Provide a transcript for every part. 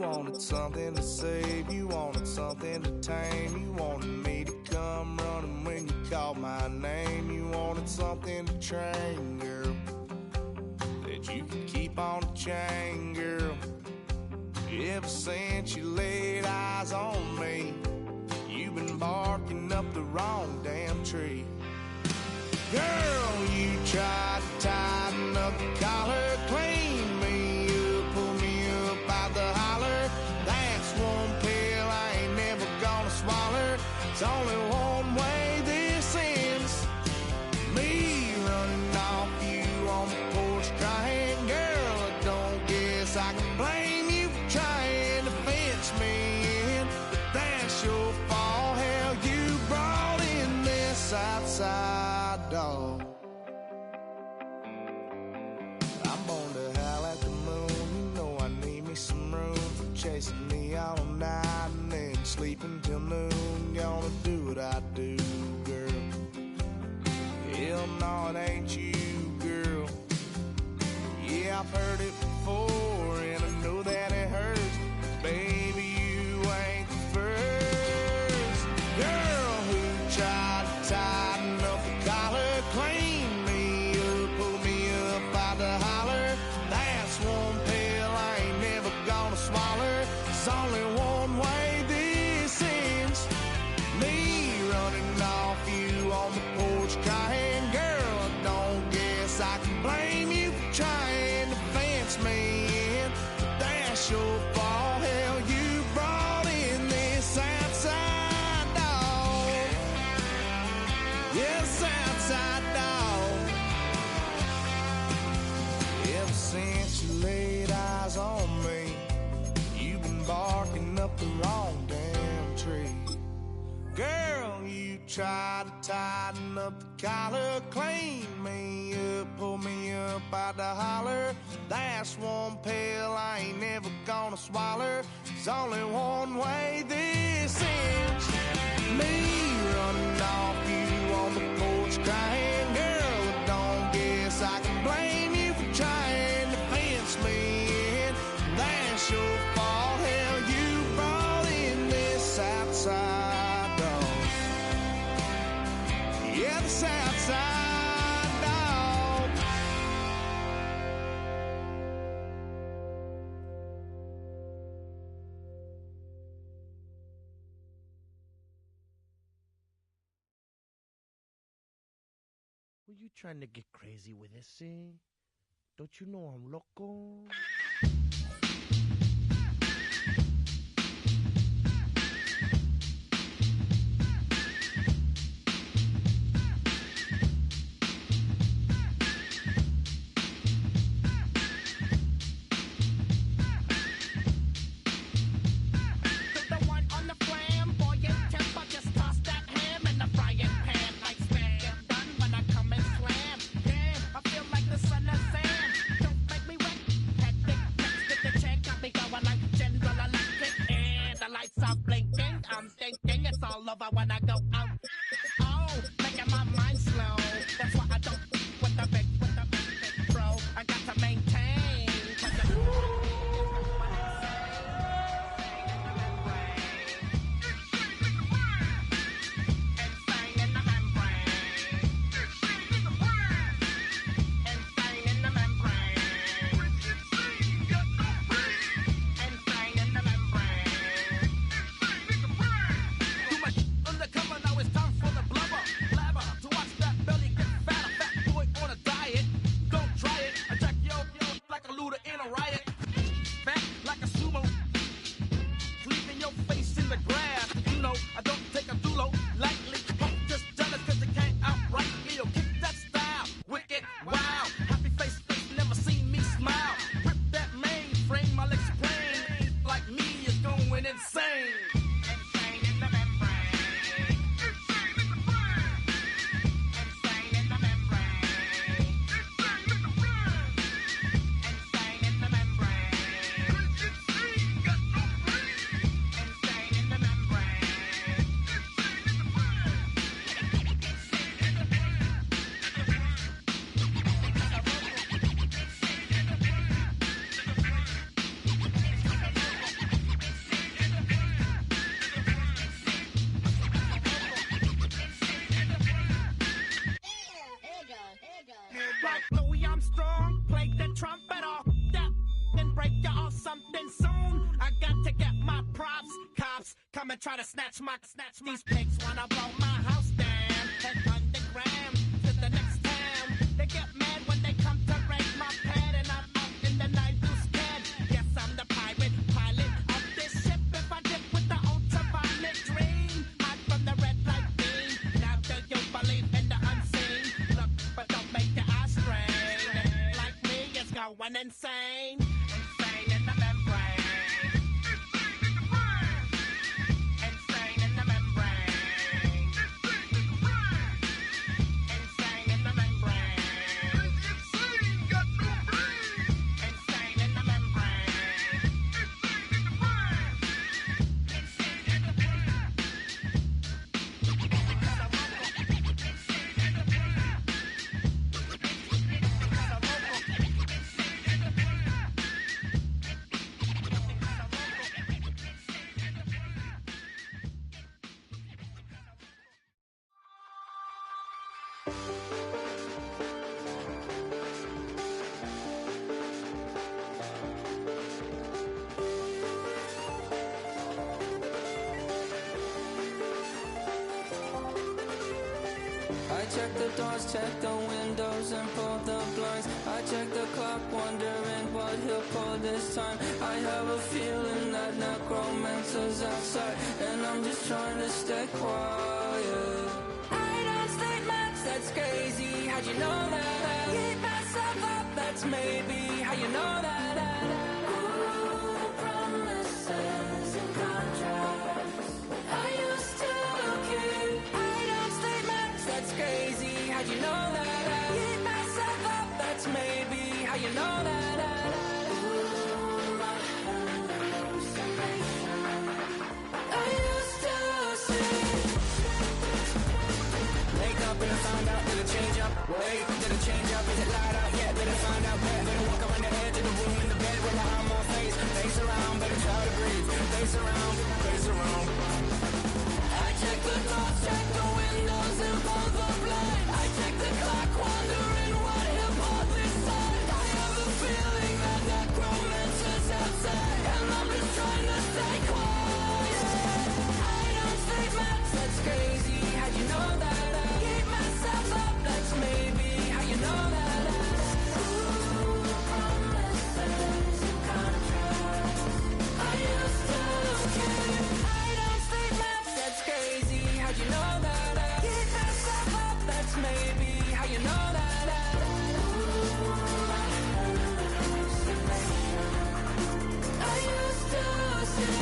wanted something to save, you wanted something to tame. You wanted me to come running when you called my name. You wanted something to train, girl, that you could keep on the chain, girl. Ever since you laid eyes on me, you've been barking up the wrong damn tree. Girl, you tried to tighten up the collar, clean me up, pull me up out the holler. That's one pill I ain't never gonna swallow. It's only one way this ends. Me running off you on the porch crying. Girl, I don't guess I can blame you for trying to fence me in. But that's your fault, hell, you brought in this outside dog. I'm born to howl at the moon. You know I need me some room for chasing me all night and then sleeping till noon. Gonna do what I do, girl. Hell no, it ain't you, girl. Yeah, I've heard it before and I know that it hurts. Baby, you ain't the first girl who tried to tighten up the collar, clean me up, pull me up out the holler. That's one pill I ain't never gonna swallow. There's only one way this ends. Me running off you on the porch crying. Girl, I don't guess I can blame you for trying to fence me in. But that's your fault, hell, you brought in this outside dog. Yes, outside dog. Ever since you laid eyes on me, you've been barking up the wrong damn tree. Girl, you tried to tighten up the collar, clean me up, pull me up out the holler. That's one pill I ain't never gonna swallow. There's only one way this ends. Me running off you on the porch crying. Girl, I don't guess I can blame you for trying to fence me in. That's your fault, hell, you brought in this outside dog. Yeah, this outside dog. Were you trying to get crazy with this, eh? Don't you know I'm loco? Damn, I feel like the son of Sam. Don't make me wet. snatch these pigs wanna blow my house down. Head underground to the next town. They get mad when they come to raid my pad, and I'm out in the night who's scared. Yes, I'm the pirate pilot of this ship. If I dip with the ultraviolet dream, hide from the red light beam. Now do you believe in the unseen? Look, but don't make your eyes strain. Like me, it's going insane. Insane in the membrane. Insane in the membrane. Insane in the membrane. Insane, got no brain. Insane in the membrane. Insane in the brain. I check the doors, check the windows, and pull the blinds. I check the clock, wondering what he'll pull this time. I have a feeling that necromancer's outside, and I'm just trying to stay quiet. I don't state much, that's crazy. How'd you know that? I keep myself up, that's maybe how you know that. Ooh, promises and contracts. I used to keep. I don't state much, that's crazy. How'd you know that? I keep myself up, that's maybe how you know that. Ooh, my hallucination. I used to see. Wake up and I found out, did it change up? Wait, did it change up? Is it light out? Yeah, better find out where. Better walk around the edge of the room in the bed with my arm on face. Face around, better try to breathe. Face around, face around. I check the doors, check the windows, and pull the blind. I check the clock, wondering what he'll pull this time. I have a feeling that necromancer's outside, and I'm just trying to stay quiet. I don't say much, that's crazy. How'd you know that? I keep myself up, that's maybe how you know that. Ooh, promises and contracts. I used to keep. I don't say much, that's crazy. How'd you know that? I keep myself up, that's maybe how you know that. Ooh, my hallucination. I used to see.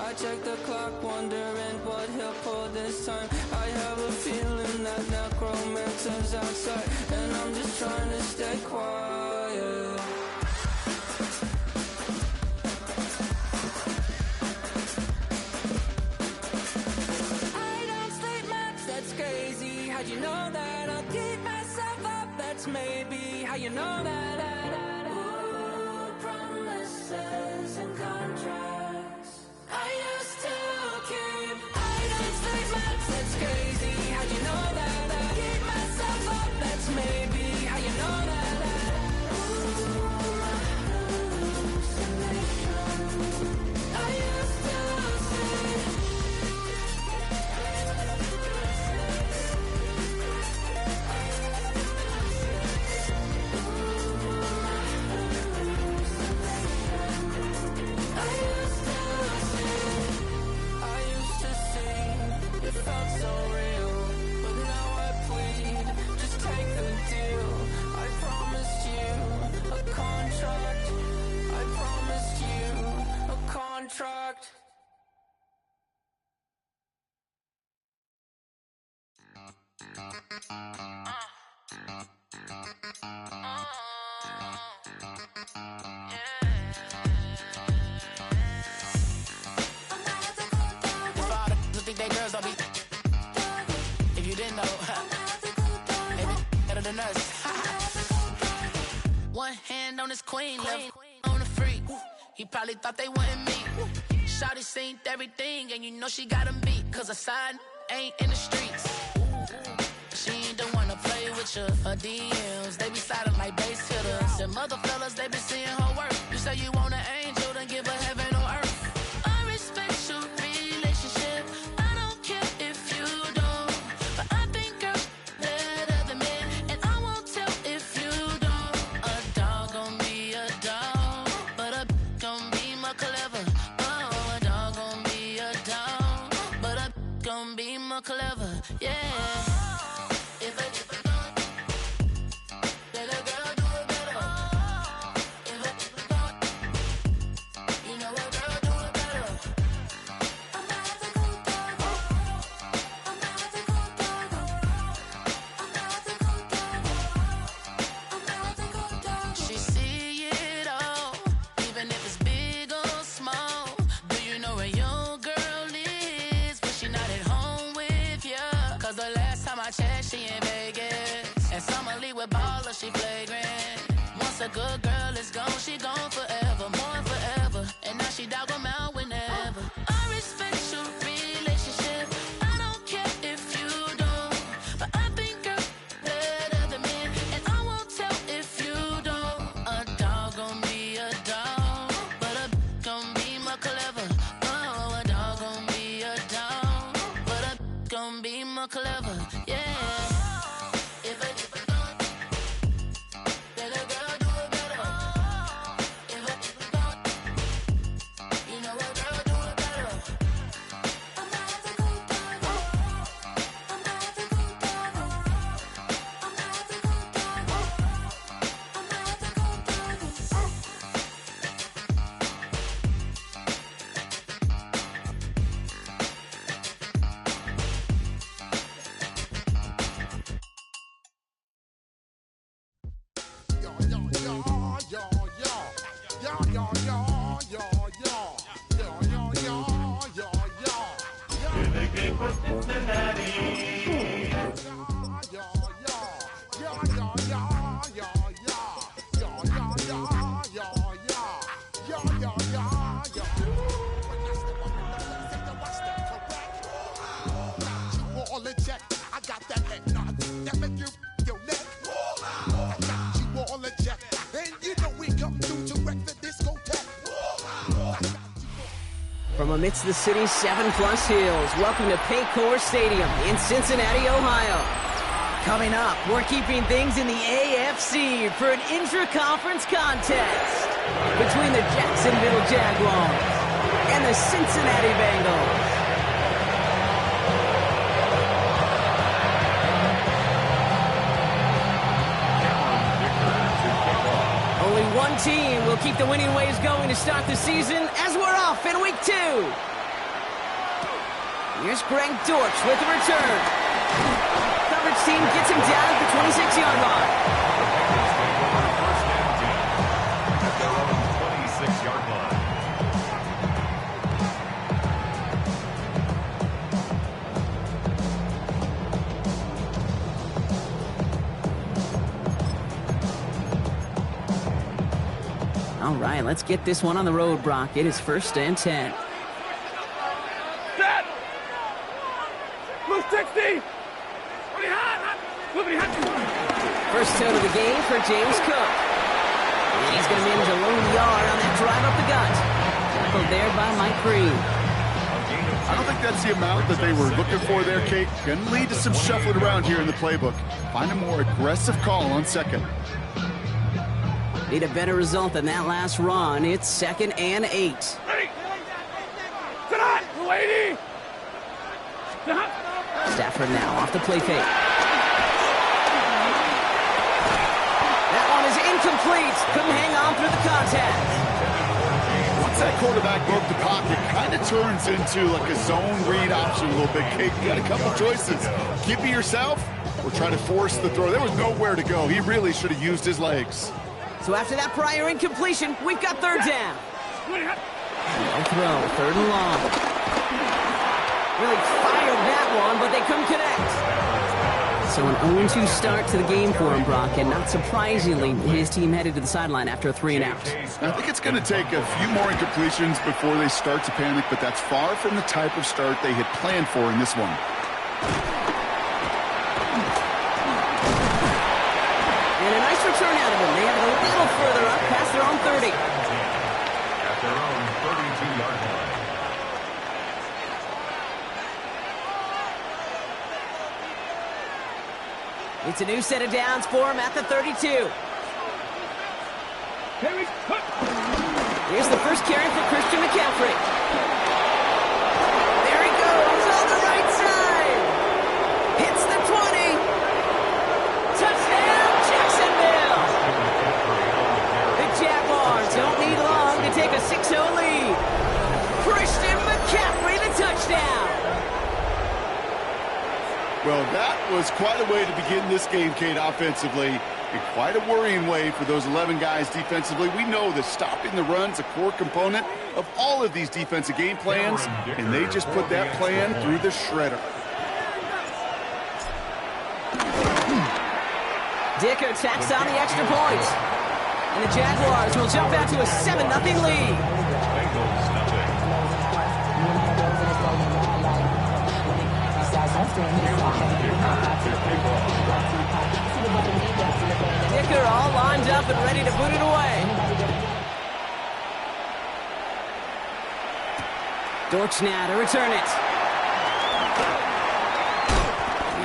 I check the clock, wondering what he'll pull this time. I have a feeling that necromancer's outside, and I'm just trying to stay quiet. I don't state much, that's crazy. How'd you know that? I'll keep myself up, that's maybe how you know that. Ooh, promises and contracts. I used to keep. I don't say much, that's crazy. How'd you know that? I keep myself up, that's maybe how you know that. Ooh, my hallucination. I used to see. Contract. than us. One hand on his queen, left on the freak. He probably thought they wanted me. Shawty seen everything, and you know she got him beat. Cause a side ain't in the streets. She ain't the one to play with you. Her DMs, they be silent like bass hitters. Them other fellas, they be seeing her work. You say you want an angel, then give her heaven on earth. I respect your relationship. I don't care if you don't. But I think girls better than men. And I won't tell if you don't. A dog gon' be a dog, but a gon' be more clever. Oh, a dog gon' be a dog, but a gon' be more clever. Yeah. She in Vegas, and Summer Lee with baller, she flagrant. Once a good girl is gone, she gone forever, more forever. And now she dog 'em out whenever. I respect your relationship. I don't care if you don't, but I think girls better than men, and I won't tell if you don't. A dog gon' be a dog, but a gon' be more clever. Oh, a dog gon' be a dog, but a gon' be more clever. Yeah. From amidst the city's 7+ hills, welcome to Paycor Stadium in Cincinnati, Ohio. Coming up, we're keeping things in the AFC for an intra-conference contest between the Jacksonville Jaguars and the Cincinnati Bengals. Only one team will keep the winning ways going to start the season as we're off in week 2. Here's Greg Dortch with the return. Coverage team gets him down at the 26-yard line. At their own 26-yard line. All right, let's get this one on the road, Brock. It is 1st and 10. Set! Move 60! First out of the game for James Cook. And he's going to manage a lone yard on that drive up the gut. Tackled there by Mike Green. I don't think that's the amount that they were looking for there, Kate. Going to lead to some shuffling around here in the playbook. Find a more aggressive call on second. Need a better result than that last run. It's 2nd and 8. Ready! Tonight, lady! Stafford now off the play fake. That one is incomplete. Couldn't hang on through the contact. Once that quarterback broke the pocket, kind of turns into like a zone read option a little bit, Kate. You got a couple choices. Keep it yourself or try to force the throw. There was nowhere to go. He really should have used his legs. So after that prior incompletion, we've got 3rd down. No throw, 3rd and long. Really fired that one, but they couldn't connect. So an 0-2 start to the game for him, Brock, and not surprisingly, his team headed to the sideline after a 3-and-out. I think it's going to take a few more incompletions before they start to panic, but that's far from the type of start they had planned for in this one. And a nice return out of him. They have it a little further up past their own 30. At their own 32-yard line. It's a new set of downs for him at the 32. Here's the first carry for Christian McCaffrey. There he goes on the right side. Hits the 20. Touchdown, Jacksonville. The Jaguars don't need long to take a 6-0 lead. Christian McCaffrey, the touchdown. Well, that was quite a way to begin this game, Kate, offensively, and quite a worrying way for those 11 guys defensively. We know that stopping the run is a core component of all of these defensive game plans, and they just put that plan through the shredder. Dicker tacks on the extra point, and the Jaguars will jump out to a 7-0 lead. Dicker all lined up and ready to boot it away. Dortch now to return it.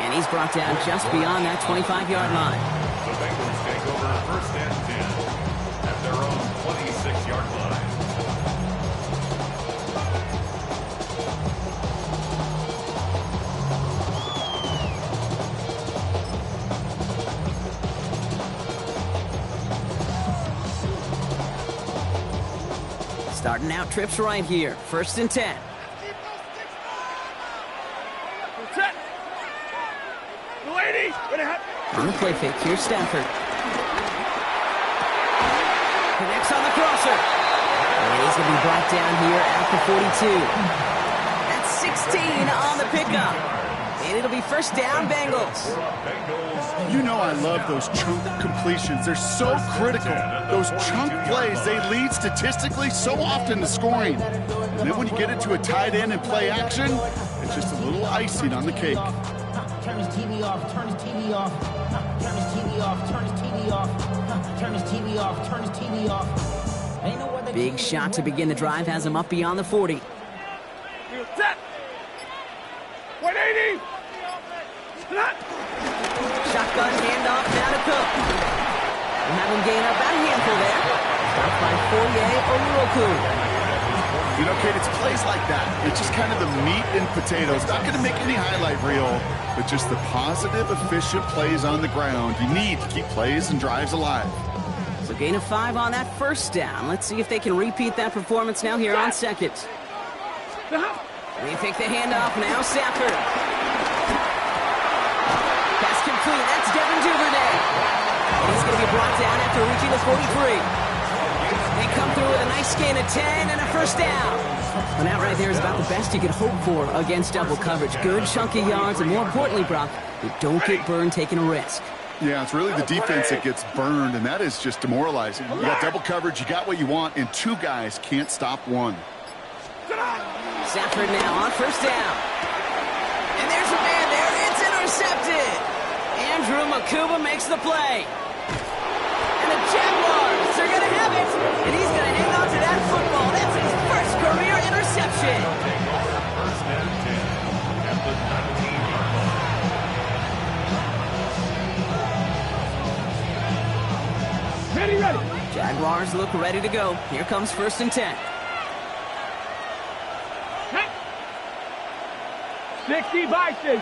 And he's brought down just beyond that 25-yard line. The Bengals take over first and 10 at their own 26-yard line. Starting out trips right here. First and 10. On the play fake, here's Stafford. Connects on the crosser. And he's going to be brought down here at the 42. That's 16 on the pickup. And it'll be first down, Bengals. You know I love those chunk completions. They're so critical. Those chunk plays, they lead statistically so often to scoring. And then when you get into a tight end and play action, it's just a little icing on the cake. Turn his TV off, turn his TV off. Turn his TV off, turn his TV off. Turn his TV off, turn his TV off. Big shot to begin the drive has him up beyond the 40. Set. 180. Shotgun handoff now to Cook. We'll have him gain about a handful there. Stopped by Fourier Oluoku. You know, Kate, it's plays like that. It's just kind of the meat and potatoes. Not going to make any highlight reel, but just the positive, efficient plays on the ground. You need to keep plays and drives alive. So gain of 5 on that first down. Let's see if they can repeat that performance now here on second. They take the handoff now, Stafford. Pass complete. That's Devin Duvernay. And he's going to be brought down after reaching the 43. They come through with a nice gain of 10 and a first down. And that right there is about the best you could hope for against double coverage. Good chunky yards, and more importantly, Brock, they don't get burned taking a risk. Yeah, it's really the defense that gets burned, and that is just demoralizing. You got double coverage, you got what you want, and 2 guys can't stop one. Stafford now on first down. And there's a man there. It's intercepted. Andrew Makuba makes the play. And the Jaguars are going to have it. And he's going to hang on to that football. That's his first career interception. First and 10 at the 19-yard line. Ready. Jaguars look ready to go. Here comes first and 10. 60 Bison.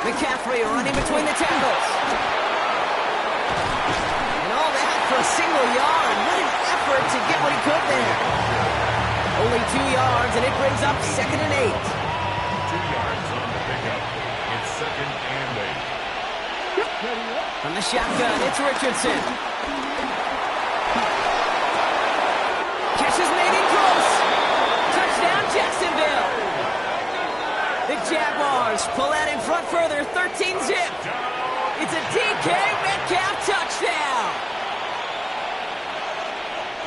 McCaffrey running between the tackles. And all that for a single yard. What an effort to get what he could there. Only 2 yards, and it brings up 2nd and 8. 2 yards on the pickup. It's 2nd and 8. From the shotgun, it's Richardson. Catch is made in close. Touchdown, Jacksonville. The Jaguars pull out in front further, 13-zip. It's a DK Metcalf touchdown.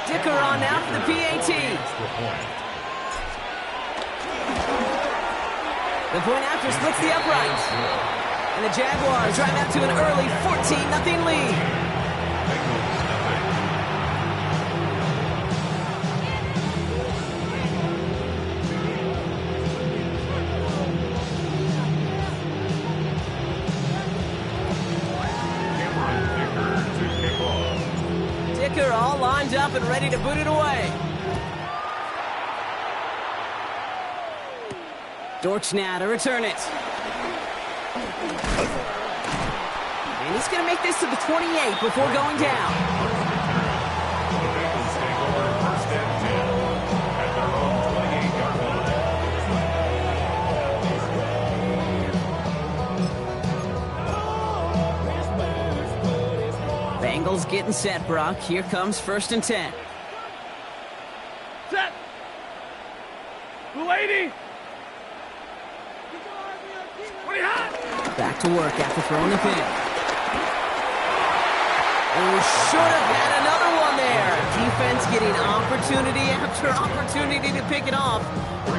Dicker on now for the PAT. The point after splits the uprights. And the Jaguars drive out to an early 14-0 lead. Dicker all lined up and ready to boot it away. Dortch now to return it. And he's going to make this to the 28 before going down. Bengals getting set, Brock. Here comes 1st and 10. Set. Lady. Back to work after throwing the pin. Oh, should have had another one there. Defense getting opportunity after opportunity to pick it off.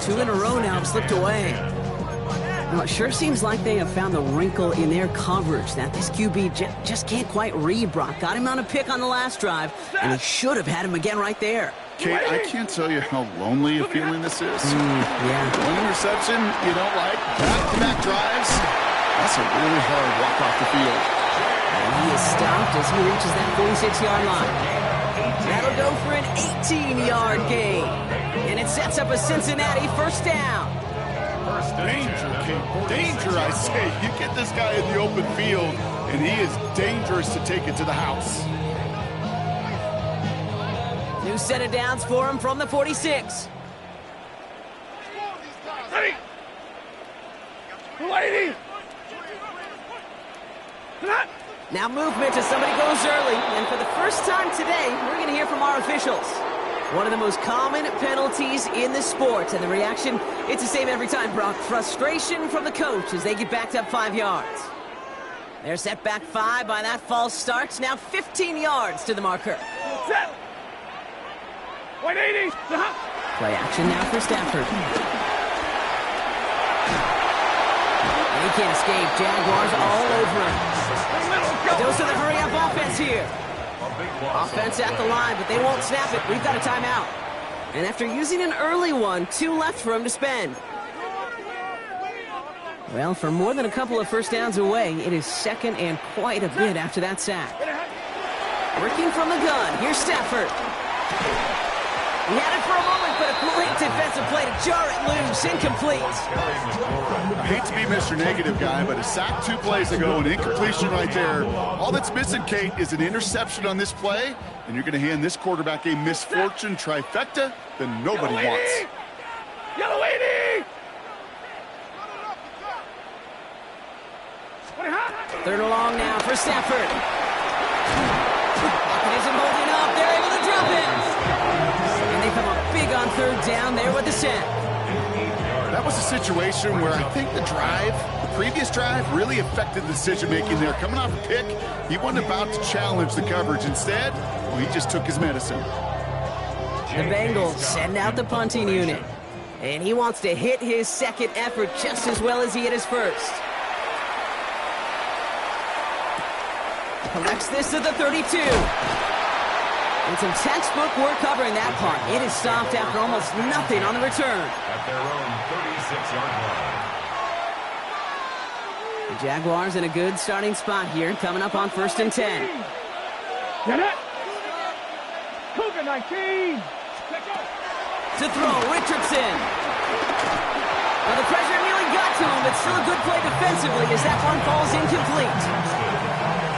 2 in a row now have slipped away. Well, it sure seems like they have found the wrinkle in their coverage that this QB just can't quite read, Brock. Got him on a pick on the last drive, and he should have had him again right there. Kate, I can't tell you how lonely a feeling this is. Yeah. One interception you don't like, back-to-back drives. That's a really hard walk off the field. And he is stopped as he reaches that 46-yard line. That'll go for an 18-yard gain. And it sets up a Cincinnati 1st down. Danger, Kate. Danger, I say. You get this guy in the open field, and he is dangerous to take it to the house. New set of downs for him from the 46. Lady. Now movement as somebody goes early. And for the first time today, we're going to hear from our officials. One of the most common penalties in the sport. And the reaction, it's the same every time, Brock. Frustration from the coach as they get backed up 5 yards. They're set back 5 by that false start. Now 15 yards to the marker. Set. 180. Play action now for Stafford. And he can't escape. Jaguars all over him. Those are the hurry-up offense here. Offense at the line, but they won't snap it. We've got a timeout. And after using an early one, 2 left for him to spend. Well, for more than a couple of first downs away, it is 2nd and quite a bit after that sack. Working from the gun, here's Stafford. He had it for a moment, but a great defensive play to jar it loose. Incomplete. I hate to be Mr. Negative guy, but a sack 2 plays ago, an incompletion right there. All that's missing, Kate, is an interception on this play, and you're going to hand this quarterback a misfortune trifecta that nobody wants. Yellow 80! 3rd and long now for Stafford. It isn't holding up. They're able to drop it. And they come up big on 3rd down there with the sack. That was a situation where I think the previous drive, really affected the decision-making there. Coming off a pick, he wasn't about to challenge the coverage. Instead, well, he just took his medicine. The Bengals send out the punting unit. And he wants to hit his 2nd effort just as well as he hit his 1st. Collects this at the 32. And some textbook work covering that punt. It is stopped after almost nothing on the return. At their own 36-yard line. The Jaguars in a good starting spot here, coming up on 1st and 10. Get it. Cougar 19. To throw, Richardson. Well, the pressure nearly got to him, but still a good play defensively as that one falls incomplete.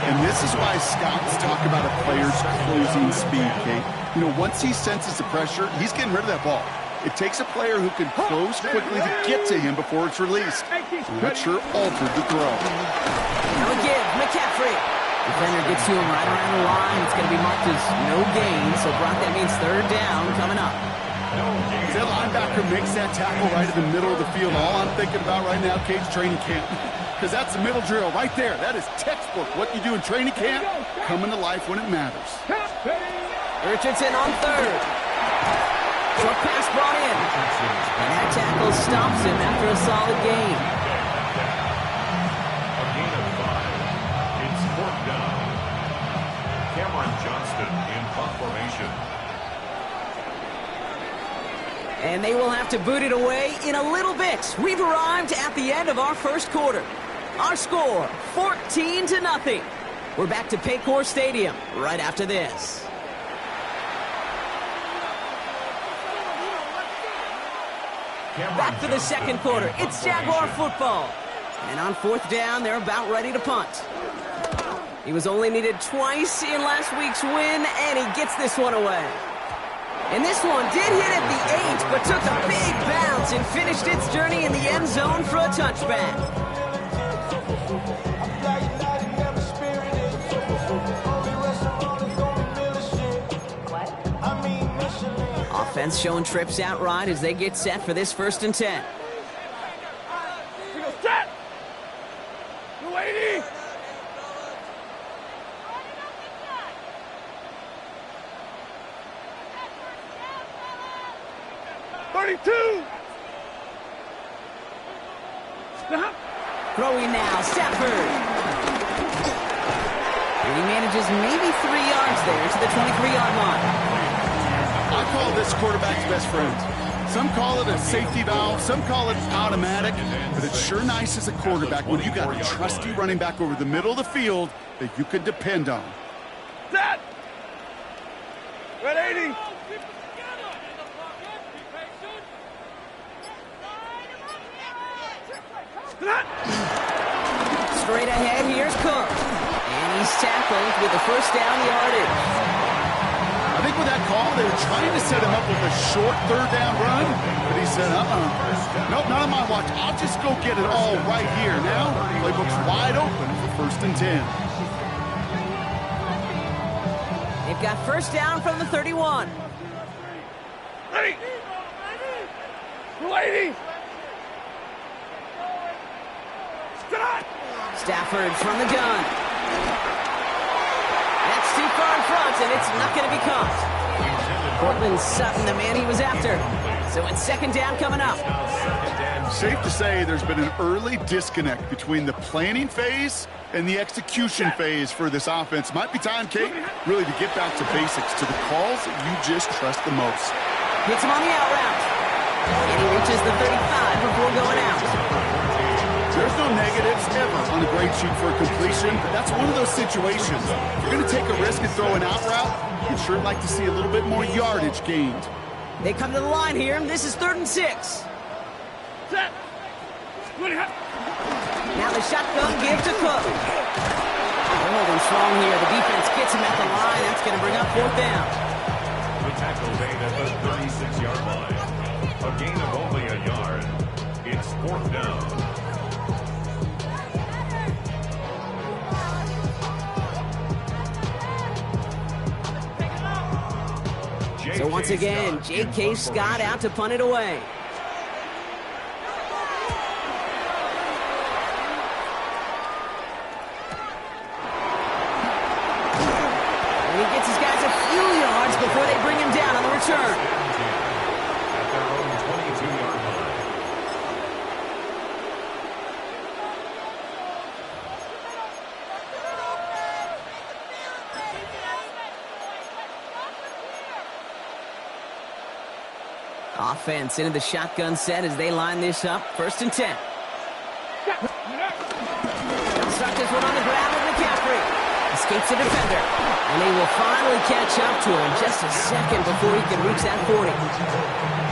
And this is why scouts talk about a player's closing speed, Kate. You know, once he senses the pressure, he's getting rid of that ball. It takes a player who can close quickly to get to him before it's released. And that sure altered the throw. Now a give, McCaffrey. Defender gets to him right around the line. It's going to be marked as no gain. So, Brock, that means 3rd down coming up. As that linebacker makes that tackle right in the middle of the field, all I'm thinking about right now, Cage, training camp. Because that's the middle drill right there. That is textbook. What you do in training camp, coming to life when it matters. Richardson on third. Short pass brought in. And that tackle stops him after a solid gain. A gain of 5. It's 4th down. Cameron Johnston in punt formation. And they will have to boot it away in a little bit. We've arrived at the end of our first quarter. Our score, 14-0. We're back to Paycor Stadium right after this. Back for the second quarter. It's Jaguar football. And on 4th down, they're about ready to punt. He was only needed twice in last week's win, and he gets this one away. And this one did hit at the 8, but took a big bounce and finished its journey in the end zone for a touchback. Offense showing trips out right as they get set for this 1st and 10. Set! 280! Stop! Throwing now, Stafford. And he manages maybe 3 yards there to the 23-yard line. I call this quarterback's best friend. Some call it a safety valve, some call it automatic, but it's sure nice as a quarterback when you got a trusty running back over the middle of the field that you can depend on. Set! 180! Straight ahead, here's Cook. And he's tackled with the 1st down yardage. I think with that call, they were trying to set him up with a short 3rd down run, but he said, nope, not on my watch. I'll just go get it all right here. Now, playbook's wide open for 1st and 10. They've got 1st down from the 31. Ready! 280! Stafford from the gun. That's too far in front, and it's not going to be caught. Cortland Sutton, the man he was after. So it's 2nd down coming up. Safe to say there's been an early disconnect between the planning phase and the execution phase for this offense. Might be time, Kate, really to get back to basics, to the calls that you just trust the most. Hits him on the out route. And he reaches the 35 before going out. There's no negatives ever on the grade sheet for a completion, but that's one of those situations. If you're going to take a risk and throw an out route, you'd sure like to see a little bit more yardage gained. They come to the line here, and this is 3rd and 6. Set! Now the shotgun give to Cook. They're holding strong here. The defense gets him at the line. That's going to bring up 4th down. The tackle made at the 36-yard line. A gain of only a yard. It's 4th down. So once again, J.K. Scott out to punt it away. And he gets his guys a few yards before they bring him down on the return. At their own 22-yard line. Offense into the shotgun set as they line this up. 1st and 10. They'll start this one on the ground with McCaffrey. Escapes the defender. And they will finally catch up to him just a second before he can reach that 40.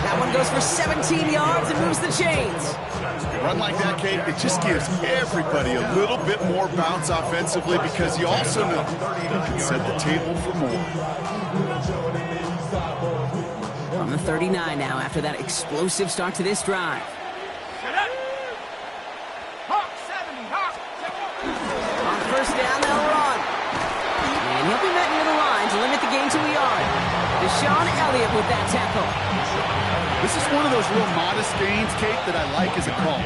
That one goes for 17 yards and moves the chains. Run like that, Kate, it just gives everybody a little bit more bounce offensively because you also know you can set the table for more. From the 39 now after that explosive start to this drive. On 1st down, they'll run. And he'll be met near the line to limit the gain to a yard. The Sean Elliott with that tackle. This is one of those real modest gains, Kate, that I like as a call.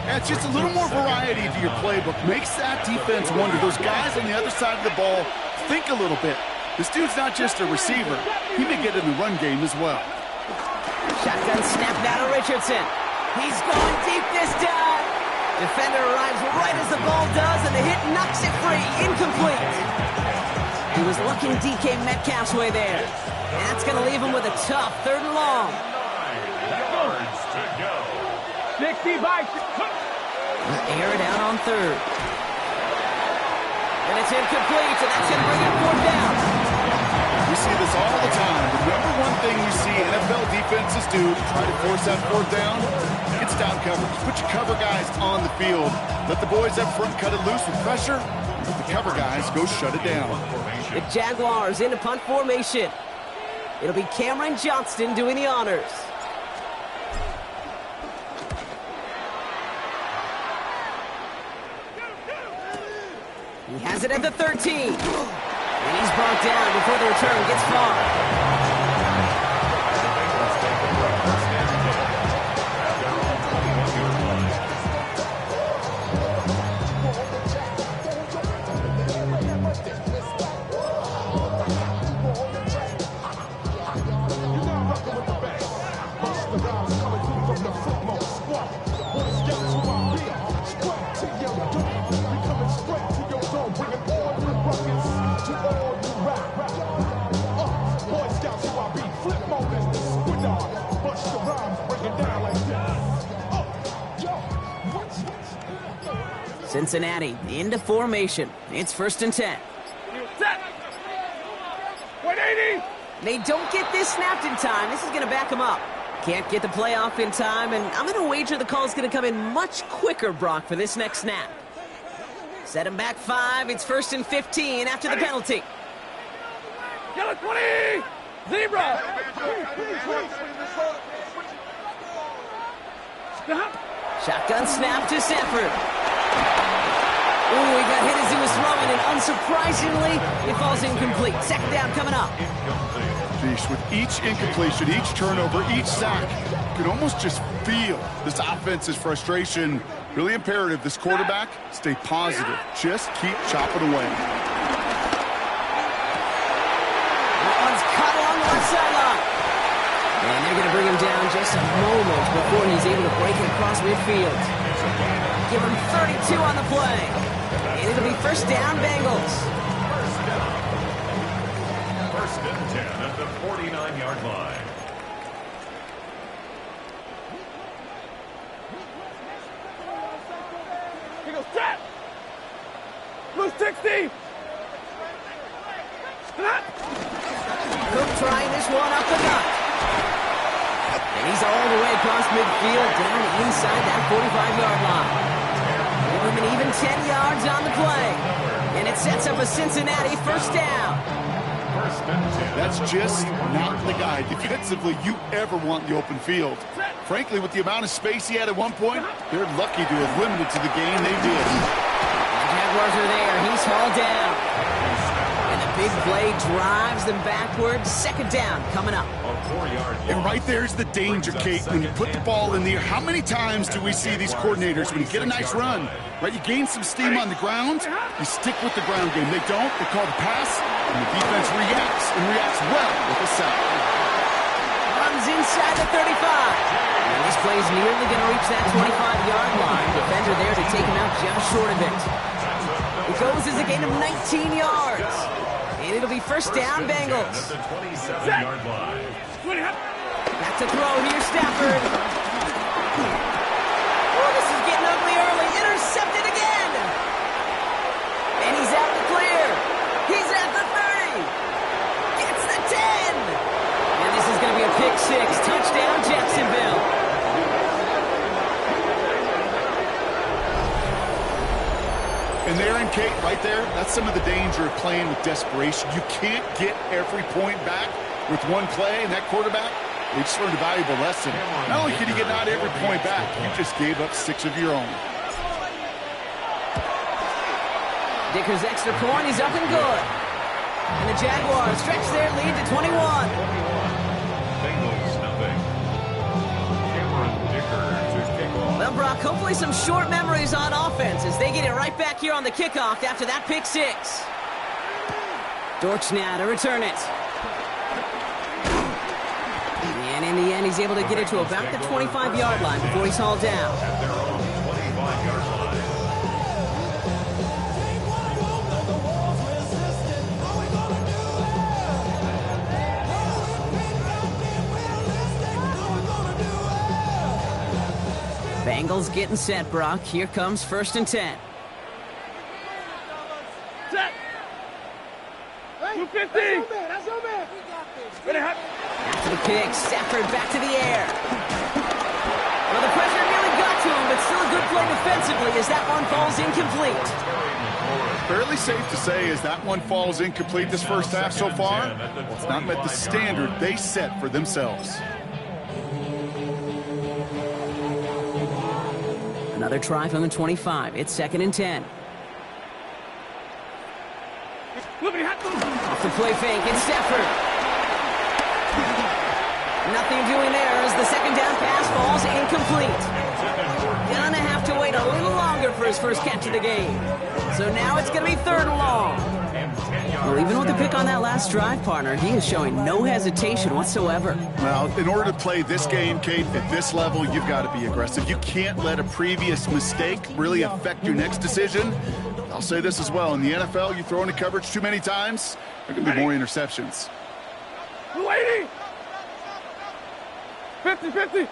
And it's just a little more variety to your playbook. Makes that defense wonder. Those guys on the other side of the ball think a little bit. This dude's not just a receiver. He may get in the run game as well. Shotgun snap now to Richardson. He's going deep this time. Defender arrives right as the ball does, and the hit knocks it free. Incomplete. He was looking DK Metcalf's way there. And that's going to leave him with a tough 3rd and long. 60 by. Air it out on 3rd. And it's incomplete, and that's going to bring up 4th down. We see this all the time. The number one thing we see NFL defenses do to try to force that 4th down, it's down coverage. Put your cover guys on the field. Let the boys up front cut it loose with pressure. Let the cover guys go shut it down. The Jaguars into punt formation. It'll be Cameron Johnston doing the honors. He has it at the 13. And he's brought down before the return gets far. Cincinnati into formation. It's 1st and 10. Set. 180. They don't get this snapped in time. This is going to back them up. Can't get the play off in time, and I'm going to wager the call is going to come in much quicker, Brock, for this next snap. Set him back 5. It's 1st and 15 after the penalty. Yellow 20. Zebra. Stop. Shotgun snap to Sanford. Ooh, he got hit as he was throwing, and unsurprisingly, it falls incomplete. 2nd down coming up. Geesh, with each incompletion, each turnover, each sack, you can almost just feel this offense's frustration. Really imperative, this quarterback, stay positive. Just keep chopping away. That one's caught along the left sideline. And they're going to bring him down just a moment before he's able to break it across midfield. Give him 32 on the play. And it'll be 1st down, Bengals. 1st and 10 at the 49-yard line. He goes set. Blue 60. Snap. Cook trying this one up the gut. And he's all the way across midfield, down inside that 45-yard line. Give him an even 10 yards on the play. And it sets up a Cincinnati 1st down. That's just not the guy defensively you ever want in the open field. Frankly, with the amount of space he had at one point, they're lucky to have limited to the game they did. The Jaguars are there. He's hauled down. And the big play drives them backwards. 2nd down coming up. And right there's the danger, Kate, when you put the ball in the air. How many times do we see these coordinators, when you get a nice run, right, you gain some steam on the ground, you stick with the ground game. They don't, they call the pass, and the defense reacts, and reacts well with the sack. Runs inside the 35. And this play's nearly going to reach that 25-yard line. Defender there to take him out just short of it. It goes as a gain of 19 yards. And it'll be 1st down, Bengals. Back to throw here, Stafford. Oh, this is getting ugly early. Intercepted again. And he's out the clear. He's at the 30. Gets the 10. And this is going to be a pick 6. Touchdown, Jacksonville. And there in Kate, right there, that's some of the danger of playing with desperation. You can't get every point back with one play, and that quarterback, they just learned a valuable lesson. Not only can you get not every point back, you just gave up 6 of your own. Dicker's extra point is up and good. And the Jaguars stretch their lead to 21. Bengals nothing. Cameron Dicker to kick off. Well, Brock, hopefully some short memories on offense as they get it right back here on the kickoff after that pick six. Dortch now to return it. And in the end, he's able to get it to about the 25-yard line before he's hauled down. At their own 25-yard line. Bengals getting set, Brock. Here comes 1st and 10. Set. 250. That's your man. After the pick, Stafford back to the air. Well, the pressure nearly got to him, but still a good play defensively as that one falls incomplete. Fairly safe to say as that one falls incomplete this first half so far. Well, it's not met the standard they set for themselves. Another try from the 25. It's 2nd and 10. Off the play fake, it's Stafford. Nothing doing there as the second down pass falls incomplete. Gonna have to wait a little longer for his first catch of the game. So now it's gonna be 3rd and long. Well, even with the pick on that last drive, partner, he is showing no hesitation whatsoever. Well, in order to play this game, Kate, at this level, you've got to be aggressive. You can't let a previous mistake really affect your next decision. I'll say this as well. In the NFL, you throw into coverage too many times, there can be more interceptions. 280. 50-50.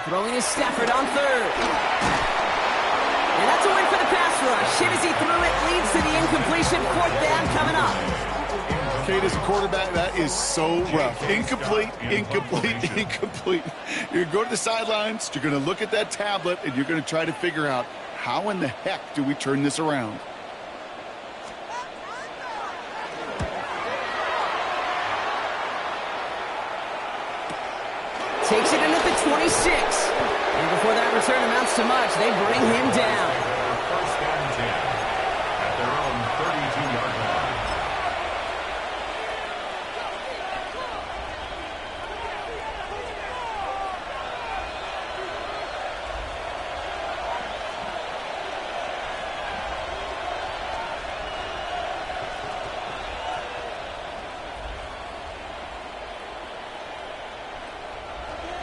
Throwing is Stafford on 3rd. And that's a win for the pass rush. Hit as he threw it, leads to the incompletion. 4th down coming up. Kate, as a quarterback, that is so rough. Incomplete, incomplete, incomplete. You're going to go to the sidelines, you're going to look at that tablet, and you're going to try to figure out how in the heck do we turn this around? Takes it in at the 26. And before that return amounts to much, they bring him down. 1st and 10. At their own 32-yard line.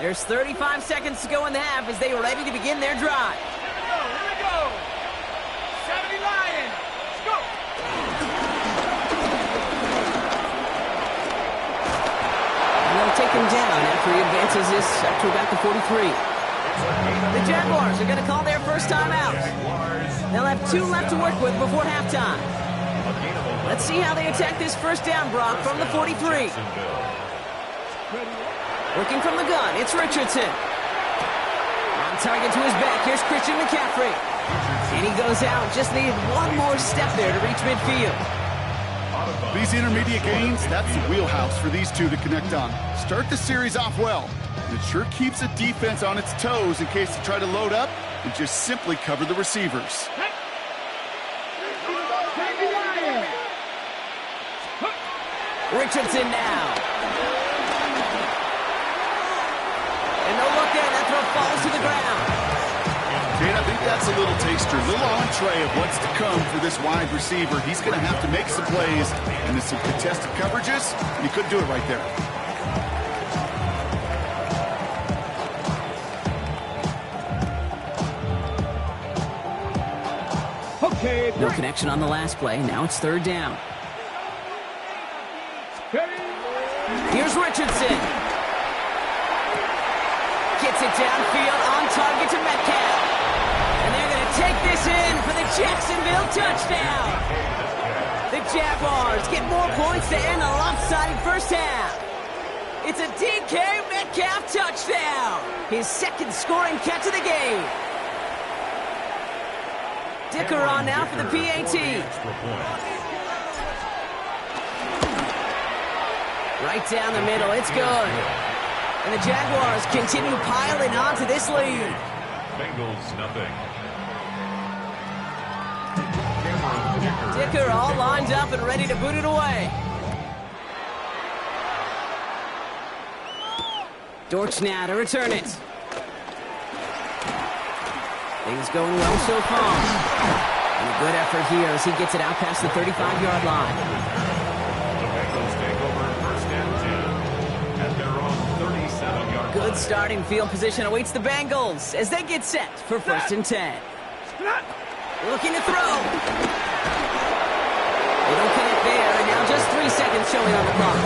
There's 35 seconds to go in the half as they are ready to begin their drive. Here we go. 70 Lions. Let's go. And they'll take him down after he advances this up to about the 43. The Jaguars are going to call their first time out. They'll have 2 left to work with before halftime. Let's see how they attack this first down, Brock, from the 43. Working from the gun, it's Richardson. On target to his back, here's Christian McCaffrey. And he goes out, just needed one more step there to reach midfield. These intermediate gains, that's the wheelhouse for these two to connect on. Start the series off well. And it sure keeps the defense on its toes in case they try to load up and just simply cover the receivers. Richardson now. And no look there, that throw falls to the ground. Kate, I think that's a little taster, a little entree of what's to come for this wide receiver. He's going to have to make some plays and there's some contested coverages, and he couldn't do it right there. Okay. No connection on the last play. Now it's 3rd down. Here's Richardson. Gets it downfield on target to Metcalf. And they're going to take this in for the Jacksonville touchdown. The Jaguars get more points to end a lopsided first half. It's a DK Metcalf touchdown. His 2nd scoring catch of the game. Dicker on now for the PAT. Right down the middle, it's good. And the Jaguars continue piling on to this lead. Bengals nothing. Dicker all lined up and ready to boot it away. Dortch now to return it. Things going well so far. And a good effort here as he gets it out past the 35-yard line. The Bengals take over first and 10 at their own 37-yard line. Good starting field position awaits the Bengals as they get set for first and 10. Looking to throw. They don't connect there, and now just 3 seconds showing on the clock.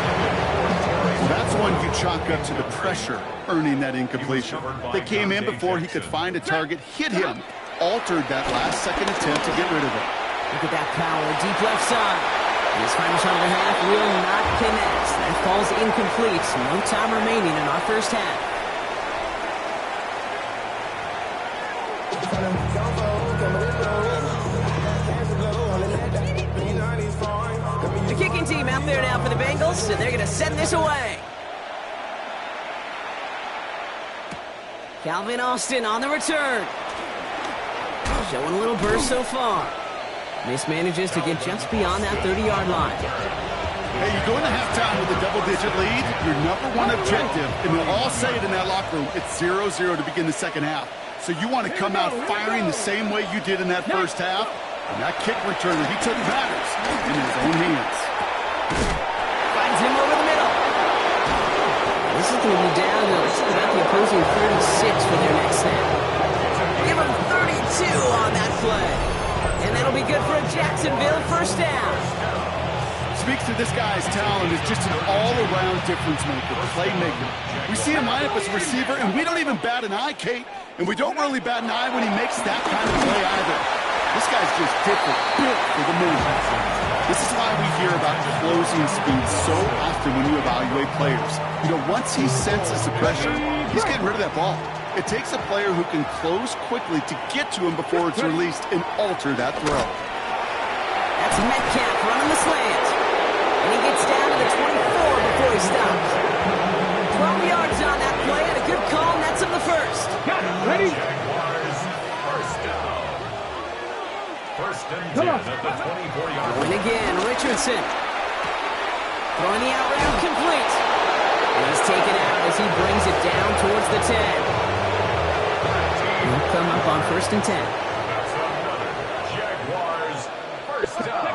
That's one you chalk up to the pressure, earning that incompletion. They came in before he could find a target, hit him, altered that last-second attempt to get rid of it. Look at that power, deep left side. His final shot of the half will not connect. That falls incomplete. No time remaining in our first half. The kicking team out there now for the Bengals, and they're going to send this away. Calvin Austin on the return. Showing a little burst so far. Mismanages to get just beyond that 30-yard line. Hey, you go into halftime with a double-digit lead, your number one objective, and they'll all say it in that locker room, it's 0-0 to begin the second half. So you want to come out firing the same way you did in that first half, and that kick return that he took matters in his own hands. Finds him over the middle. This is going to be down to about the opposing 36 for their next snap. Give him 32 on that play. And that'll be good for a Jacksonville first down. Speaks to this guy's talent as just an all-around difference maker, playmaker. We see him line up as a receiver, and we don't even bat an eye, Kate. And we don't really bat an eye when he makes that kind of play either. This guy's just different, built for the move. This is why we hear about closing speed so often when you evaluate players. You know, once he senses the pressure, he's getting rid of that ball. It takes a player who can close quickly to get to him before it's released and alter that throw. That's Metcalf running the slant. And he gets down to the 24 before he stops. 12 yards on that play and a good call, and that's him the first. Ready? Jaguars, first down. First and 10 at the 24-yard line. And again, Richardson. Throwing the out route complete. And he's taken out as he brings it down towards the 10. He'll come up on first and 10. That's another Jaguars, first down.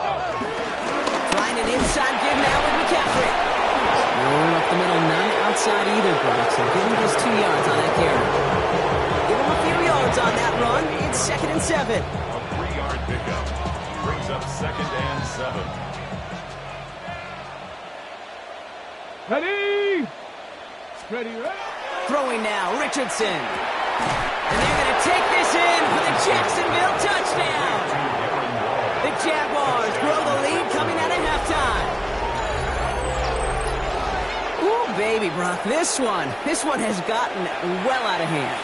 Trying an inside give now with McCaffrey. Rolling up the middle, none outside either, Brock. So give him just 2 yards on that carry. Give him a few yards on that run. It's second and 7. A 3-yard pickup brings up second and 7. Ready? Ready, ready? Throwing now, Richardson. And they're going to take this in for the Jacksonville touchdown. The Jaguars grow the lead coming out of halftime. Ooh, baby, Brock, this one has gotten well out of hand.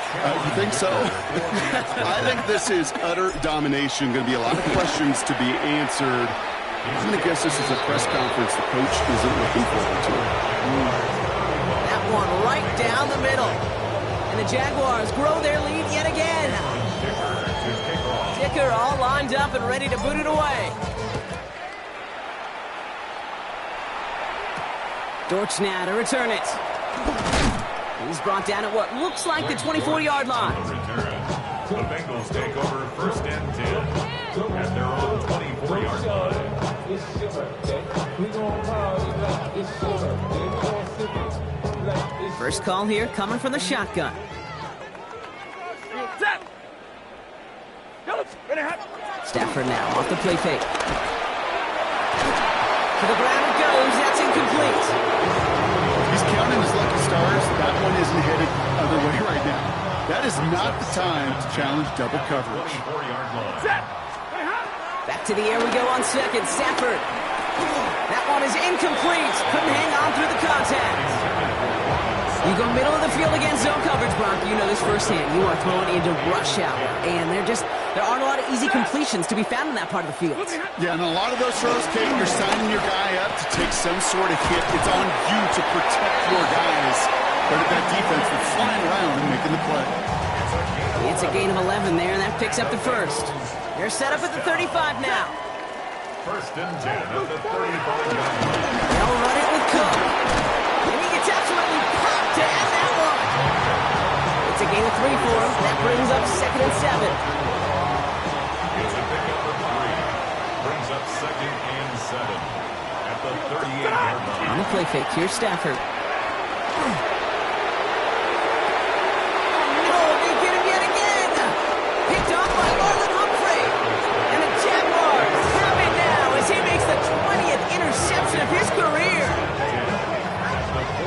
You think so? I think this is utter domination. Going to be a lot of questions to be answered. I'm going to guess this is a press conference the coach isn't looking forward to. That one right down the middle. And the Jaguars grow their lead yet again. Dicker all lined up and ready to boot it away. Dortch now to return it. He's brought down at what looks like the 24-yard line. The Bengals take over first and 10 at their own 24-yard line. First call here coming from the shotgun. Stafford now off the play fake. To the ground it goes. That's incomplete. He's counting his lucky stars. That one isn't headed the other way right now. That is not the time to challenge double coverage. 24-yard line. Back to the air we go on second. Stafford. That one is incomplete. Couldn't hang on through the contact. You go middle of the field against zone coverage, Brock. You know this firsthand. You are thrown into rush hour. And there aren't a lot of easy completions to be found in that part of the field. Yeah, and a lot of those throws, Kate, you're signing your guy up to take some sort of hit. It's on you to protect your guys. But that defense that's flying around and making the play. It's a gain of 11 there, and that picks up the first. They're set up at the 35 now. First and 10 at the 35-yard line. They'll run it with Cook. And he gets absolutely popped to end that one. It's a gain of 3 for him. That brings up 2nd and 7. It's a pickup of 3. Brings up 2nd and 7 at the 38-yard line. On the play fake, here's Stafford. Of his career.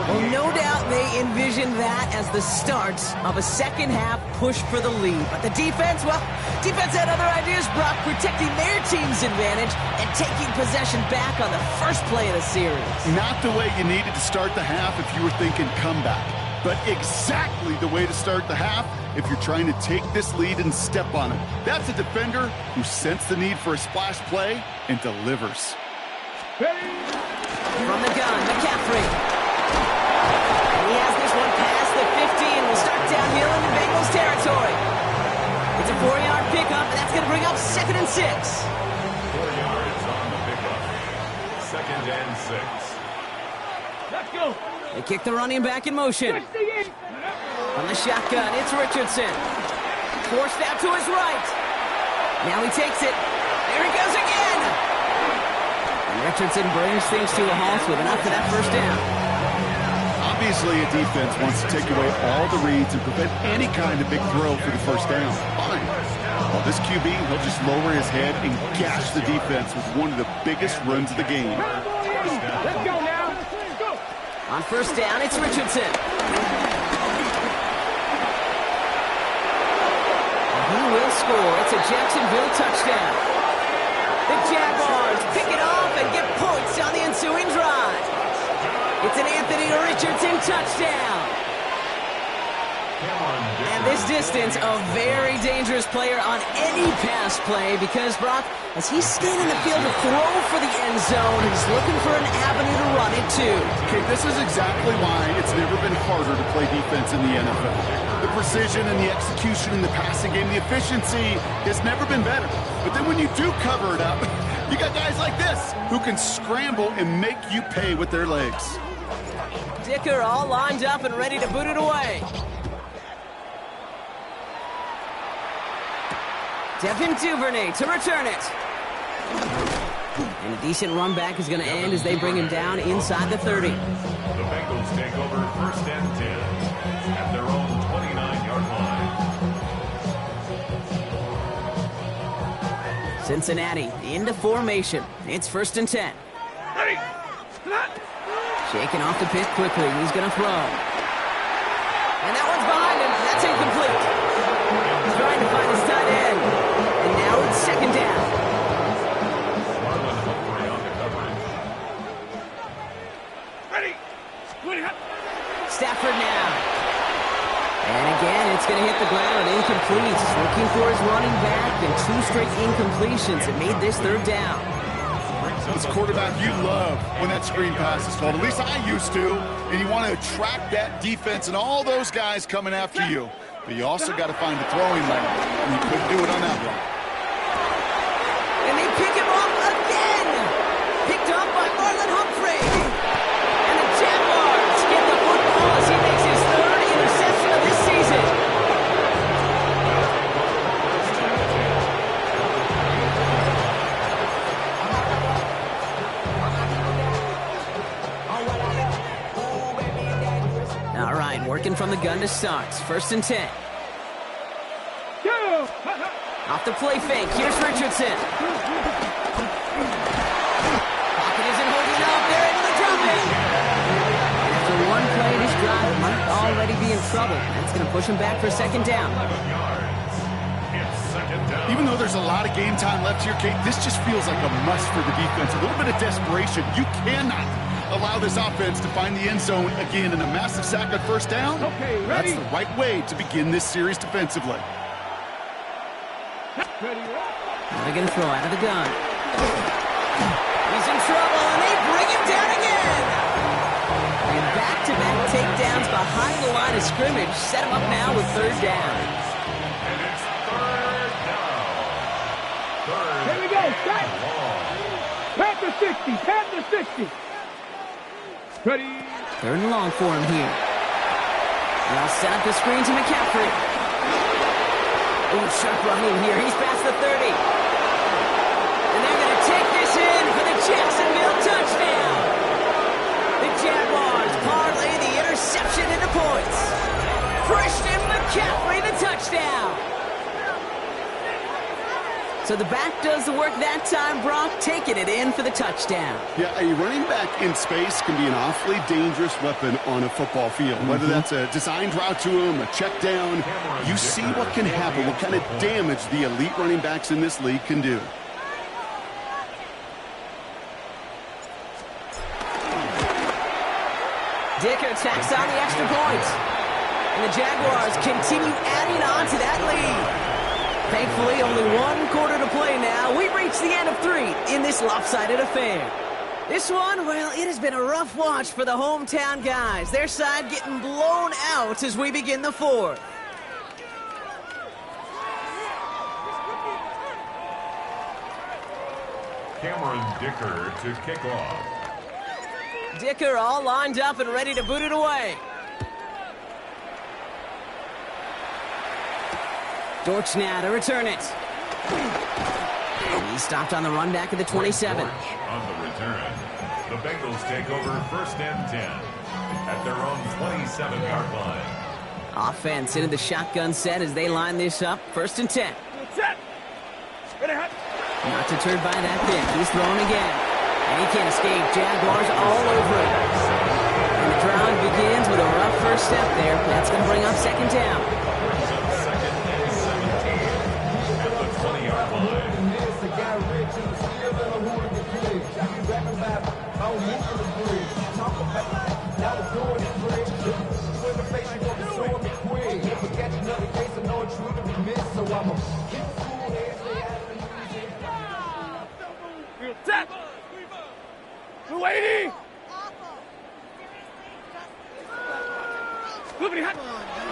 Well, no doubt they envisioned that as the start of a second half push for the lead. But the defense, well, defense had other ideas, Brock, protecting their team's advantage and taking possession back on the first play of the series. Not the way you needed to start the half if you were thinking comeback, but exactly the way to start the half if you're trying to take this lead and step on it. That's a defender who sensed the need for a splash play and delivers. From the gun, McCaffrey. And he has this one past the 50 and will start downhill into Bengals territory. It's a 4-yard pickup, and that's going to bring up 2nd and 6. 4 yards on the pickup. 2nd and 6. Let's go. They kick the running back in motion. On the shotgun, it's Richardson. Forced out to his right. Now he takes it. There he goes again. Richardson brings things to a halt with enough for that first down. Obviously, a defense wants to take away all the reads and prevent any kind of big throw for the first down. Fine. Well, this QB, he'll just lower his head and gash the defense with one of the biggest runs of the game. Let's go now. Let's go. On first down, it's Richardson. He will score. It's a Jacksonville touchdown. The Jaguars pick it off and get points on the ensuing drive. It's an Anthony Richardson touchdown. And this distance, a very dangerous player on any pass play because, Brock, as he's scanning the field to throw for the end zone, he's looking for an avenue to run it to. Okay, this is exactly why it's never been harder to play defense in the NFL. The precision and the execution in the passing game, the efficiency has never been better. But then when you do cover it up, you got guys like this who can scramble and make you pay with their legs. Dicker all lined up and ready to boot it away. Devin Duvernay to return it. And a decent run back is going to end as they bring him down inside the 30. The Bengals take over 1st and 10 at their own 29-yard line. Cincinnati into formation. It's 1st and 10. Ready. Shaking off the pick quickly. He's going to throw. And that one's behind him. That's incomplete. Trying to find his tight end. And now it's 2nd down. Ready. Stafford now. And again, it's going to hit the ground. Incomplete. Looking for his running back. And 2 straight incompletions. It made this 3rd down. As quarterback, you love when that screen pass is called. At least I used to. And you want to attract that defense and all those guys coming after you. But you also got to find the throwing lane. And you couldn't do it on that one. And they pick him up again. Picked up by Marlon Humphrey. And the Jaguars get the football as he makes his 3rd interception of this season. All right, working from the gun to start. 1st and 10. Off the play fake. Here's Richardson. Pocket isn't holding up. They're able to drop it. And after one play, this drive might already be in trouble. That's going to push him back for 2nd down. Even though there's a lot of game time left here, Kate, this just feels like a must for the defense. A little bit of desperation. You cannot allow this offense to find the end zone again in a massive sack on 1st down. Okay, ready. That's the right way to begin this series defensively. Now they're going to throw out of the gun. He's in trouble, and they bring him down again. And back-to-back takedowns behind the line of scrimmage set him up now with 3rd down. And it's 3rd down. 3rd Here we go. Start. to 60. 10 to 60. Ready. Third and long for him here. Now set up the screen to McCaffrey. Oh, sharp running here. He's past the 30. And they're going to take this in for the Jacksonville touchdown. The Jaguars parlay the interception into points. Christian McCaffrey, the touchdown. So the back does the work that time, Brock, taking it in for the touchdown. Yeah, a running back in space can be an awfully dangerous weapon on a football field. Whether that's a designed route to him, a check down, you see what can happen, what kind of damage the elite running backs in this league can do. Dicker tacks on the extra point. And the Jaguars continue adding on to that lead. Thankfully, only one quarter to play now. We've reached the end of 3 in this lopsided affair. This one, well, it has been a rough watch for the hometown guys. Their side getting blown out as we begin the 4th. Cameron Dicker to kick off. Dicker all lined up and ready to boot it away. Dortch now to return it. He stopped on the run back at the 27. On the return, the Bengals take over 1st and 10 at their own 27-yard line. Offense into the shotgun set as they line this up. 1st and 10. Set. Ready, hot. Not deterred by that pick. He's throwing again. And he can't escape. Jaguars all over it. And the drive begins with a rough first step there. That's going to bring up 2nd down. Set. 280.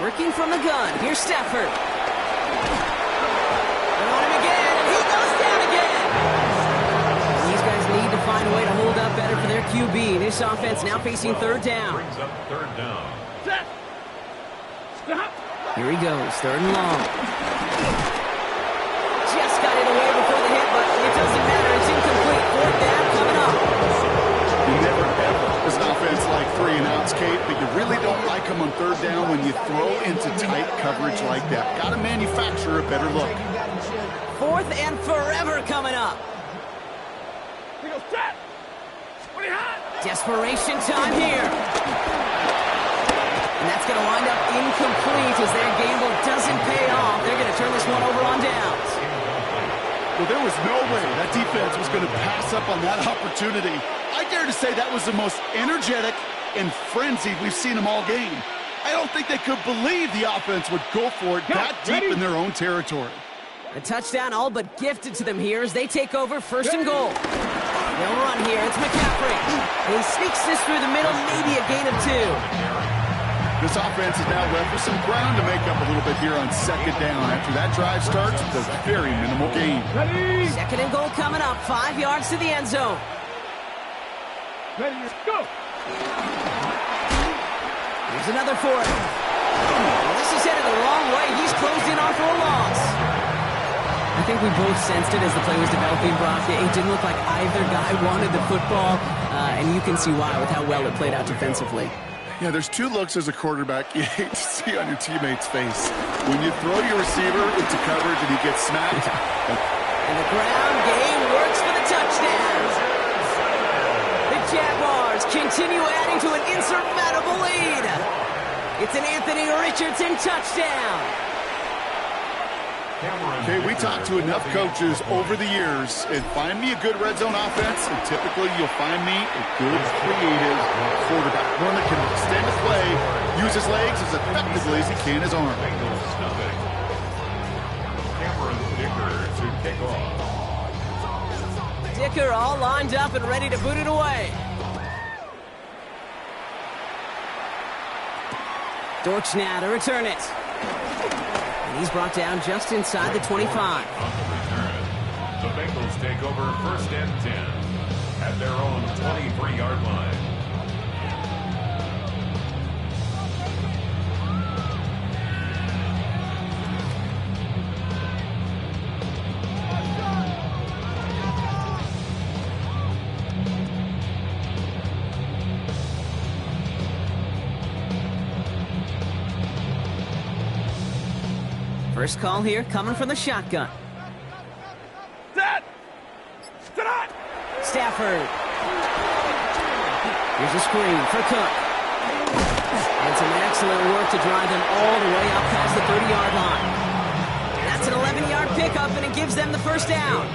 Working from the gun. Here's Stafford. They're on him again, and he goes down again. These guys need to find a way to hold up better for their QB. This offense now facing 3rd down. Brings up 3rd down. Set. Here he goes, 3rd and long. Just got it away before the hit, but it doesn't matter. It's incomplete. 4th down coming up. You never ever, as an offense like 3 and outs, Kate, but you really don't like them on 3rd down when you throw into tight coverage like that. Got to manufacture a better look. 4th and forever coming up. He goes set. Desperation time here. And that's going to wind up incomplete as their gamble doesn't pay off. They're going to turn this one over on downs. Well, there was no way that defense was going to pass up on that opportunity. I dare to say that was the most energetic and frenzied we've seen them all game. I don't think they could believe the offense would go for it that deep in their own territory. A touchdown all but gifted to them here as they take over 1st and goal. They'll run here. It's McCaffrey. And he sneaks this through the middle, maybe a gain of 2. This offense is now left with some ground to make up a little bit here on 2nd down after that drive starts with a very minimal gain. 2nd and goal coming up, 5 yards to the end zone. Ready, go. Here's another for him. Well, this is headed the wrong way. He's closed in on for a loss. I think we both sensed it as the play was developing, Brock. It didn't look like either guy wanted the football, and you can see why with how well it played out defensively. Yeah, there's 2 looks as a quarterback you hate to see on your teammate's face. When you throw your receiver into coverage and he gets smacked. And the ground game works for the touchdown. The Jaguars continue adding to an insurmountable lead. It's an Anthony Richardson touchdown. Okay, we talked to enough coaches over the years, and find me a good red zone offense, and typically you'll find me a good, creative quarterback. One that can extend the play, use his legs as effectively as he can his arm. Cameron Dicker to kick off. Dicker all lined up and ready to boot it away. Dortch now to return it. And he's brought down just inside the 25. On the return, the Bengals take over 1st and 10 at their own 23-yard line. First call here coming from the shotgun. Set! Tonight! Stafford. Here's a screen for Cook. And some excellent work to drive them all the way up past the 30-yard line. That's an 11-yard pickup, and it gives them the first down.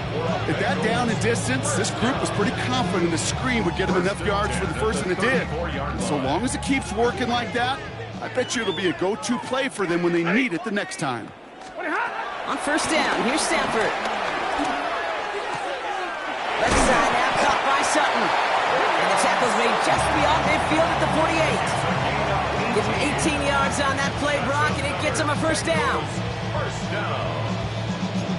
At that down and distance, this group was pretty confident the screen would get them enough yards for the first, and it did. And so long as it keeps working like that, I bet you it'll be a go-to play for them when they need it the next time. On first down, here's Stafford. Left side now, caught by Sutton. And the tackle's made just beyond midfield at the 48. Gives him 18 yards on that play, Brock, and it gets him a first down. First down.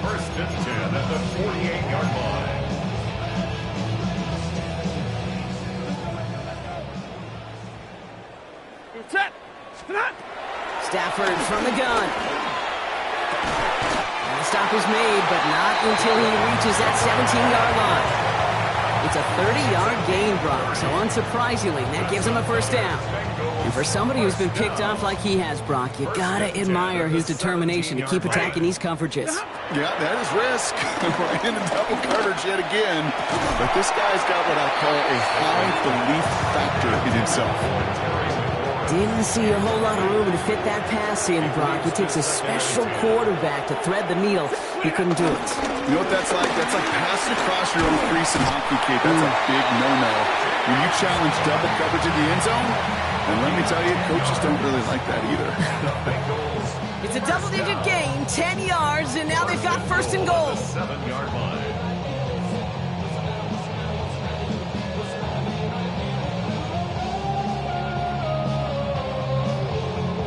First and 10 at the 48-yard line. Set! Tonight! Stafford from the gun. And the stop is made, but not until he reaches that 17-yard line. It's a 30-yard gain, Brock, so unsurprisingly, that gives him a first down. And for somebody who's been picked off like he has, Brock, you gotta admire his determination to keep attacking these coverages. Yeah, that is risk. Right into double coverage yet again. But this guy's got what I call a high belief factor in himself. Didn't see a whole lot of room to fit that pass in, Brock. It takes a special quarterback to thread the needle. He couldn't do it. You know what that's like? That's like passing across your own crease in hockey, kid. That's a big no-no. When you challenge double coverage in the end zone, and let me tell you, coaches don't really like that either. It's a double-digit gain, 10 yards, and now they've got first and goal. 7-yard line.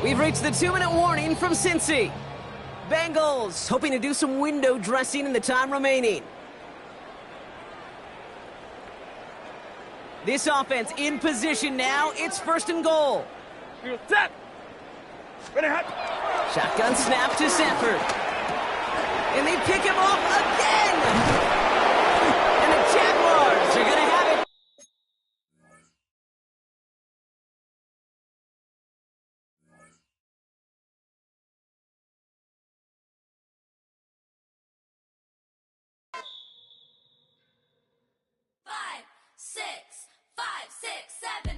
We've reached the 2-minute warning from Cincy. Bengals hoping to do some window dressing in the time remaining. This offense in position now. It's first and goal. Set! Ready, hot! Shotgun snap to Sanford. And they pick him off again! And the Jaguars are going to have it. Five, six, 7.